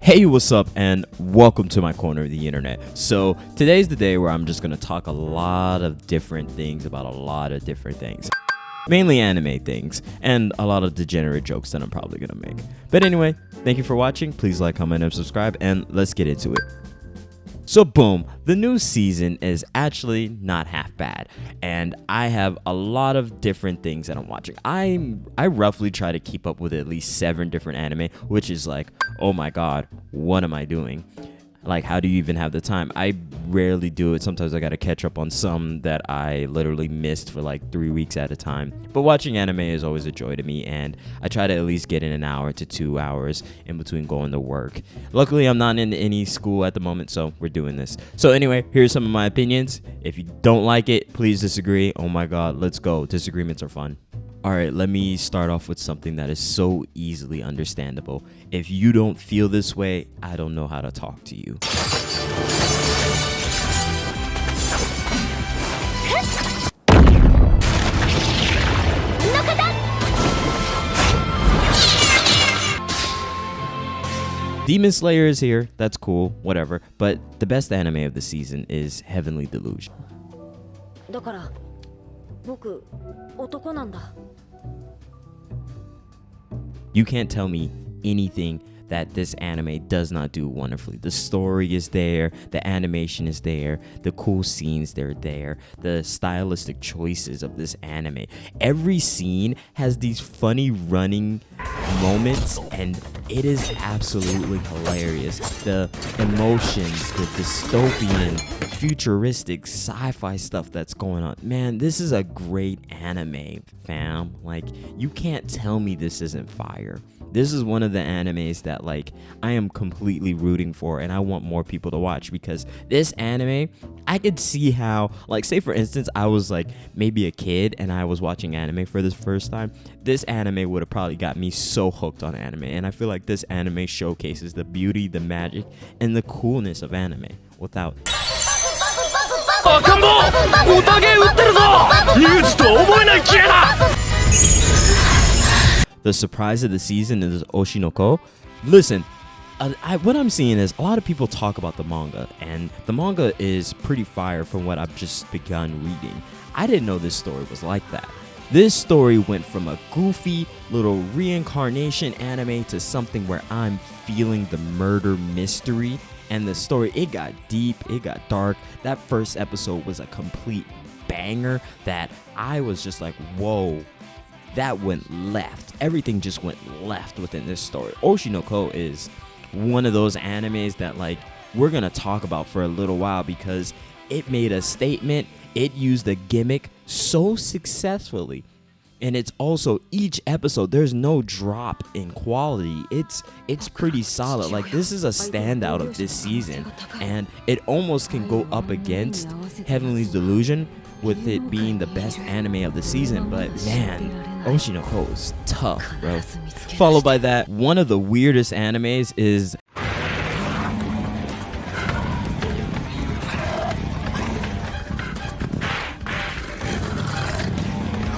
Hey, what's up, and welcome to my corner of the internet. So today's the day where I'm just gonna talk a lot of different things about a lot of different things, mainly anime things, and a lot of degenerate jokes that I'm probably gonna make. But anyway, thank you for watching. Please like, comment, and subscribe, and let's get into it. So boom, the new season is actually not half bad, and I have a lot of different things that I'm watching. I roughly try to keep up with at least 7 different anime, which is like, oh my god, what am I doing? Like, how do you even have the time? I rarely do it. Sometimes I gotta catch up on some that I literally missed for like 3 weeks at a time. But watching anime is always a joy to me, and I try to at least get in an hour to 2 hours in between going to work. Luckily, I'm not in any school at the moment, so we're doing this. So anyway, here's some of my opinions. If you don't like it, please disagree. Oh my god, let's go. Disagreements are fun. Alright, let me start off with something that is so easily understandable. If you don't feel this way, I don't know how to talk to you. Demon Slayer is here, that's cool, whatever, but the best anime of the season is Heavenly Delusion. You can't tell me anything that this anime does not do wonderfully. The story is there, the animation is there, the cool scenes they're there, the stylistic choices of this anime. Every scene has these funny running moments, and it is absolutely hilarious. The emotions, the dystopian, futuristic sci-fi stuff that's going on. Man, this is a great anime, fam. Like, you can't tell me this isn't fire. This is one of the animes that, like, I am completely rooting for, and I want more people to watch, because this anime, I could see how, like, say for instance, I was like maybe a kid and I was watching anime for the first time. This anime would have probably got me so hooked on anime, and I feel like this anime showcases the beauty, the magic, and the coolness of anime without. The surprise of the season is Oshinoko. Listen, what I'm seeing is a lot of people talk about the manga, and the manga is pretty fire from what I've just begun reading. I didn't know this story was like that. This story went from a goofy little reincarnation anime to something where I'm feeling the murder mystery, and the story, it got deep, it got dark. That first episode was a complete banger that I was just like, whoa. That went left. Everything just went left within this story. Oshinoko is one of those animes that, like, we're gonna talk about for a little while, because it made a statement. It used a gimmick so successfully, and it's also, each episode, there's no drop in quality. It's pretty solid. Like, this is a standout of this season, and it almost can go up against Heavenly Delusion with it being the best anime of the season. But man, Oshinoko is tough, bro. Followed by that, one of the weirdest animes is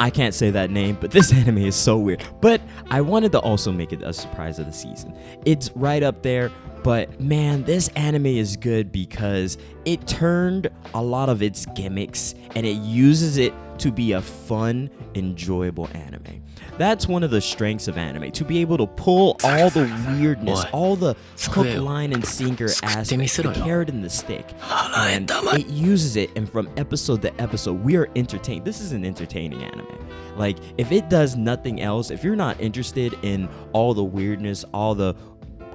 I can't say that name, but this anime is so weird. But I wanted to also make it a surprise of the season. It's right up there, but man, this anime is good because it turned a lot of its gimmicks and it uses it to be a fun, enjoyable anime. That's one of the strengths of anime, to be able to pull all the weirdness, all the hook, line, and sinker aspects, the carrot and the stick, and it uses it, and from episode to episode, we are entertained. This is an entertaining anime. Like, if it does nothing else, if you're not interested in all the weirdness, all the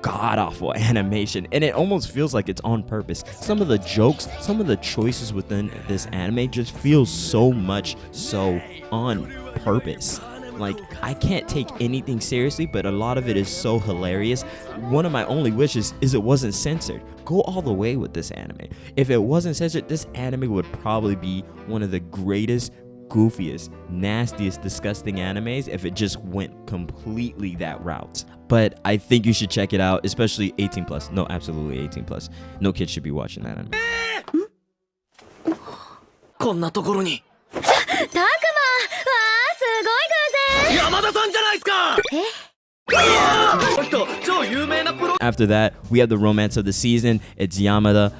god-awful animation, and it almost feels like it's on purpose. Some of the jokes, some of the choices within this anime just feels so much so on purpose. Like, I can't take anything seriously, but a lot of it is so hilarious. One of my only wishes is it wasn't censored. Go all the way with this anime. If it wasn't censored, this anime would probably be one of the greatest, goofiest, nastiest, disgusting animes if it just went completely that route. But I think you should check it out, especially 18 plus. No, absolutely 18 plus. No kid should be watching that anime. こんなところに。たくま、わあ、すごい偶然。山田さんじゃないですか。え？ After that, we have the romance of the season. It's Yamada.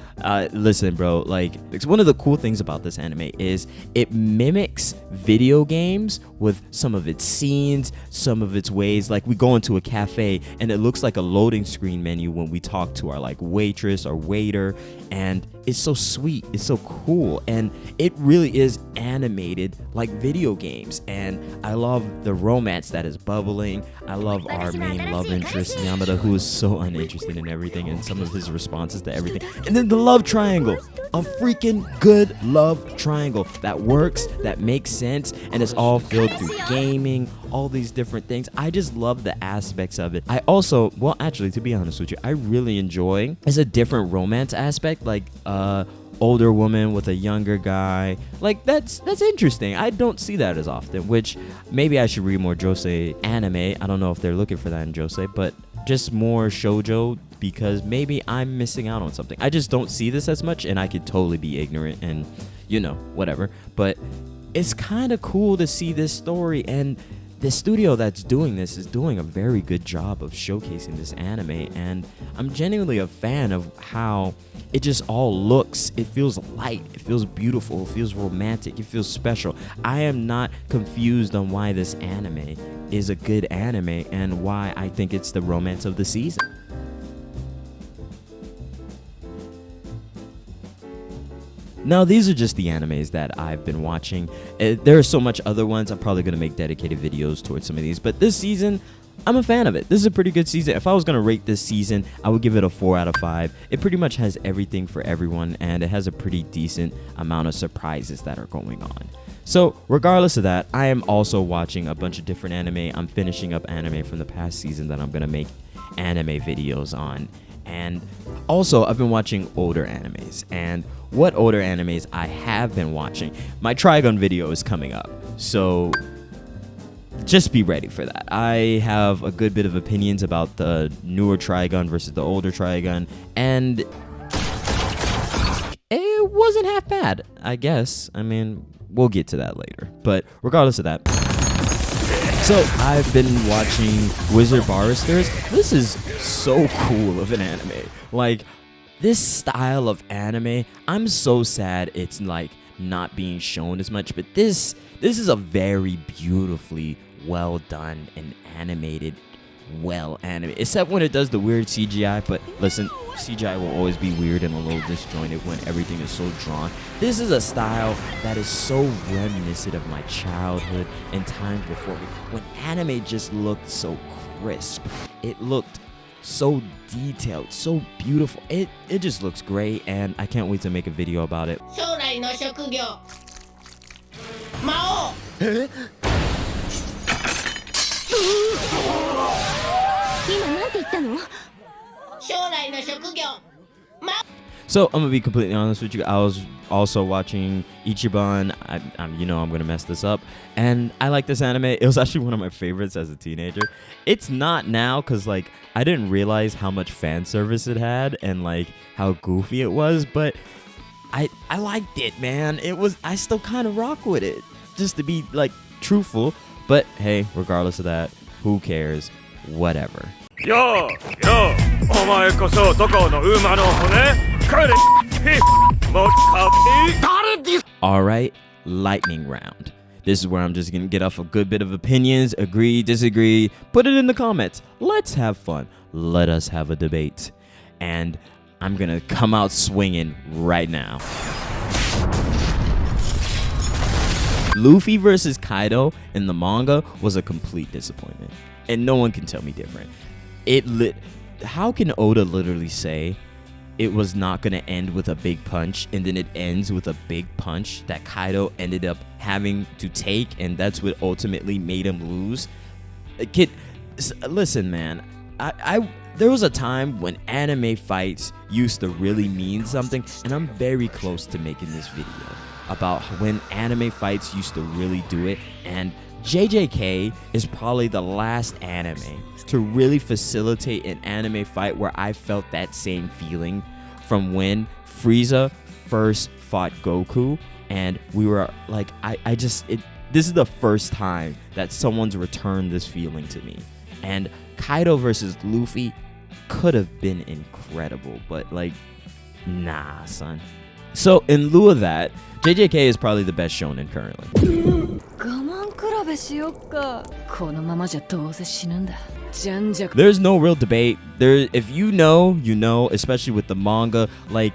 Listen, bro, like, it's one of the cool things about this anime is it mimics video games with some of its scenes, some of its ways. Like, we go into a cafe and it looks like a loading screen menu when we talk to our like waitress or waiter, and it's so sweet, it's so cool, and it really is animated like video games. And I love the romance that is bubbling. I love our main love interest, Yamada, who is so uninterested in everything and some of his responses to everything. And then the love triangle, a freaking good love triangle that works, that makes sense, and it's all filled through gaming, all these different things. I just love the aspects of it. I also, well, actually, to be honest with you, I really enjoy as a different romance aspect, like older woman with a younger guy. Like, that's interesting. I don't see that as often, which maybe I should read more josei anime. I don't know if they're looking for that in josei, but just more shoujo, because maybe I'm missing out on something. I just don't see this as much, and I could totally be ignorant and, you know, whatever. But it's kind of cool to see this story, and the studio that's doing this is doing a very good job of showcasing this anime, and I'm genuinely a fan of how it just all looks. It feels light, it feels beautiful, it feels romantic, it feels special. I am not confused on why this anime is a good anime and why I think it's the romance of the season. Now, these are just the animes that I've been watching. There are so much other ones. I'm probably going to make dedicated videos towards some of these. But this season, I'm a fan of it. This is a pretty good season. If I was going to rate this season, I would give it a 4 out of 5. It pretty much has everything for everyone, and it has a pretty decent amount of surprises that are going on. So, regardless of that, I am also watching a bunch of different anime. I'm finishing up anime from the past season that I'm going to make anime videos on. And also, I've been watching older animes. And what older animes I have been watching, my Trigun video is coming up. So just be ready for that. I have a good bit of opinions about the newer Trigun versus the older Trigun. And it wasn't half bad, I guess. I mean, we'll get to that later. But regardless of that, so I've been watching Wizard Barristers. This is so cool of an anime. Like, this style of anime, I'm so sad it's like not being shown as much, but this is a very beautifully well done and animated, well animated, except when it does the weird CGI. But listen, CGI will always be weird and a little disjointed when everything is so drawn. This is a style that is so reminiscent of my childhood and times before me, when anime just looked so crisp. It looked so detailed, so beautiful. It just looks great, and I can't wait to make a video about it. 将来の職業魔王今なんて言ったの将来の職業 So I'm gonna be completely honest with you. I was also watching Ichiban. I'm gonna mess this up, and I like this anime. It was actually one of my favorites as a teenager. It's not now, cause like I didn't realize how much fan service it had and like how goofy it was. But I liked it, man. I still kind of rock with it, just to be like truthful. But hey, regardless of that, who cares? Whatever. Yo, お前こそどこの馬の骨Alright, lightning round. This is where I'm just gonna get off a good bit of opinions, agree, disagree, put it in the comments. Let's have fun. Let us have a debate. And I'm gonna come out swinging right now. Luffy versus Kaido in the manga was a complete disappointment, and no one can tell me different. How can Oda literally say it was not going to end with a big punch, and then it ends with a big punch that Kaido ended up having to take, and that's what ultimately made him lose? Kid, listen, man. There was a time when anime fights used to really mean something, and I'm very close to making this video about when anime fights used to really do it. And JJK is probably the last anime to really facilitate an anime fight where I felt that same feeling, from when Frieza first fought Goku, and we were like, this is the first time that someone's returned this feeling to me. And Kaido versus Luffy could have been incredible, but like, nah, son. So in lieu of that, JJK is probably the best shonen currently. 我慢比べしよっか。このままじゃどうせ死ぬんだ。じゃんじゃ。 There's no real debate. If you know, you know, especially with the manga. Like,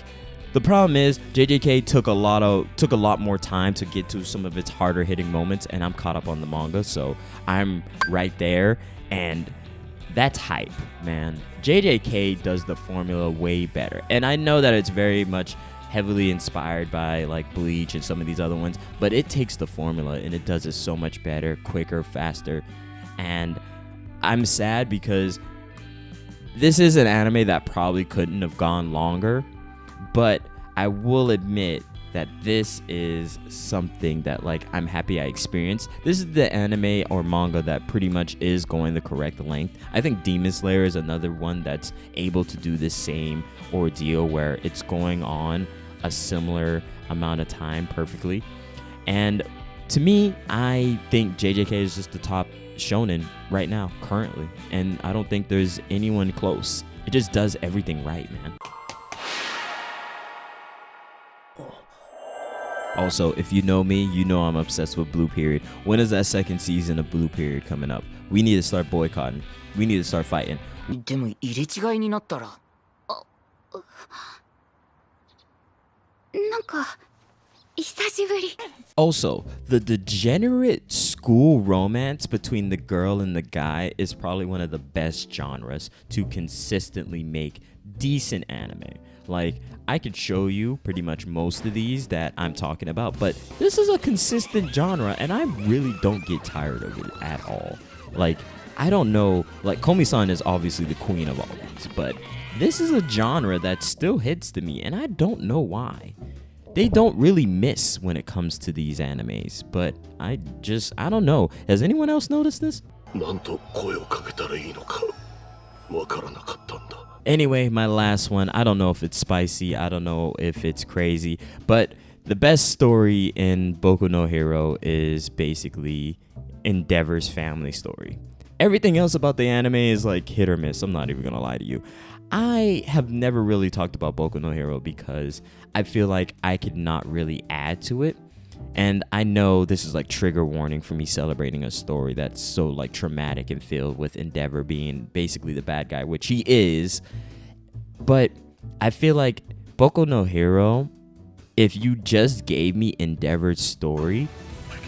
the problem is JJK took a lot more time to get to some of its harder hitting moments, and I'm caught up on the manga, so I'm right there, and that's hype, man. JJK does the formula way better, and I know that it's very much heavily inspired by like Bleach and some of these other ones, but it takes the formula and it does it so much better, quicker, faster. And I'm sad because this is an anime that probably couldn't have gone longer, but I will admit that this is something that like I'm happy I experienced. This is the anime or manga that pretty much is going the correct length. I think Demon Slayer is another one that's able to do the same ordeal where it's going on a similar amount of time perfectly. And to me, I think JJK is just the top shonen right now, currently. And I don't think there's anyone close. It just does everything right, man. Also, if you know me, you know I'm obsessed with Blue Period. When is that second season of Blue Period coming up? We need to start boycotting. We need to start fighting. でも入れ違いになったらなんか久しぶり。 Also, the degenerate school romance between the girl and the guy is probably one of the best genres to consistently make decent anime. Like, I could show you pretty much most of these that I'm talking about, but this is a consistent genre, and I really don't get tired of it at all. Like, I don't know, like, Komi-san is obviously the queen of all these, but this is a genre that still hits to me, and I don't know why. They don't really miss when it comes to these animes, but I don't know. Has anyone else noticed this? なんと声をかけたらいいのかわからなかったんだ。 Anyway, my last one. I don't know if it's spicy. I don't know if it's crazy. But the best story in Boku no Hero is basically Endeavor's family story. Everything else about the anime is like hit or miss. I'm not even going to lie to you. I have never really talked about Boku no Hero because I feel like I could not really add to it. And I know this is like trigger warning for me celebrating a story that's so like traumatic and filled with Endeavor being basically the bad guy, which he is. But I feel like Boku no Hero, if you just gave me Endeavor's story,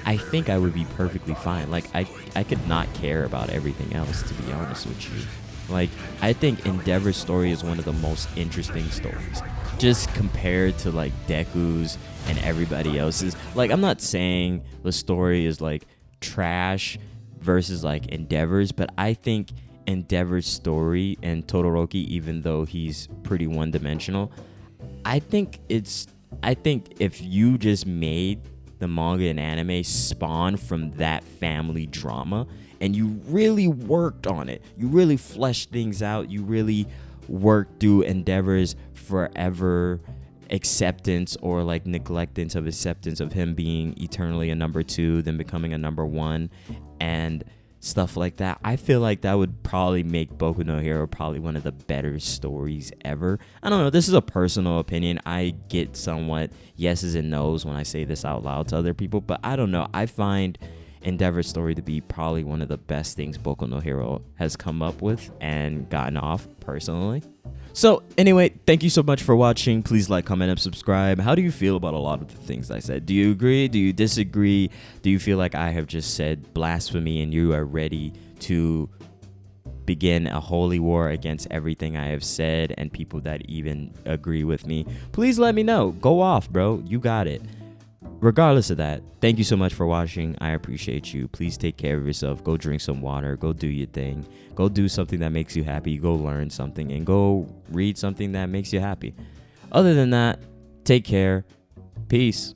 I think I would be perfectly fine. Like I could not care about everything else, to be honest with you. Like, I think Endeavor's story is one of the most interesting stories. Just compared to like Deku's and everybody else's. Like, I'm not saying the story is like trash versus like Endeavor's, but I think Endeavor's story and Todoroki, even though he's pretty one-dimensional, I think if you just made the manga and anime spawn from that family drama and you really worked on it, you really fleshed things out, you really worked through Endeavor's forever acceptance or like neglectance of acceptance of him being eternally a number 2, then becoming a number 1 and stuff like that, I feel like that would probably make Boku no Hero probably one of the better stories ever. I don't know, this is a personal opinion. I get somewhat yeses and nos when I say this out loud to other people, but I don't know, I find Endeavor's story to be probably one of the best things Boku no Hero has come up with and gotten off personally. So anyway, thank you so much for watching. Please like, comment, and subscribe. How do you feel about a lot of the things I said? Do you agree? Do you disagree? Do you feel like I have just said blasphemy and you are ready to begin a holy war against everything I have said and people that even agree with me? Please let me know. Go off, bro. You got it. Regardless of that, thank you so much for watching. I appreciate you. Please take care of yourself. Go drink some water. Go do your thing. Go do something that makes you happy. Go learn something and go read something that makes you happy. Other than that, take care. Peace.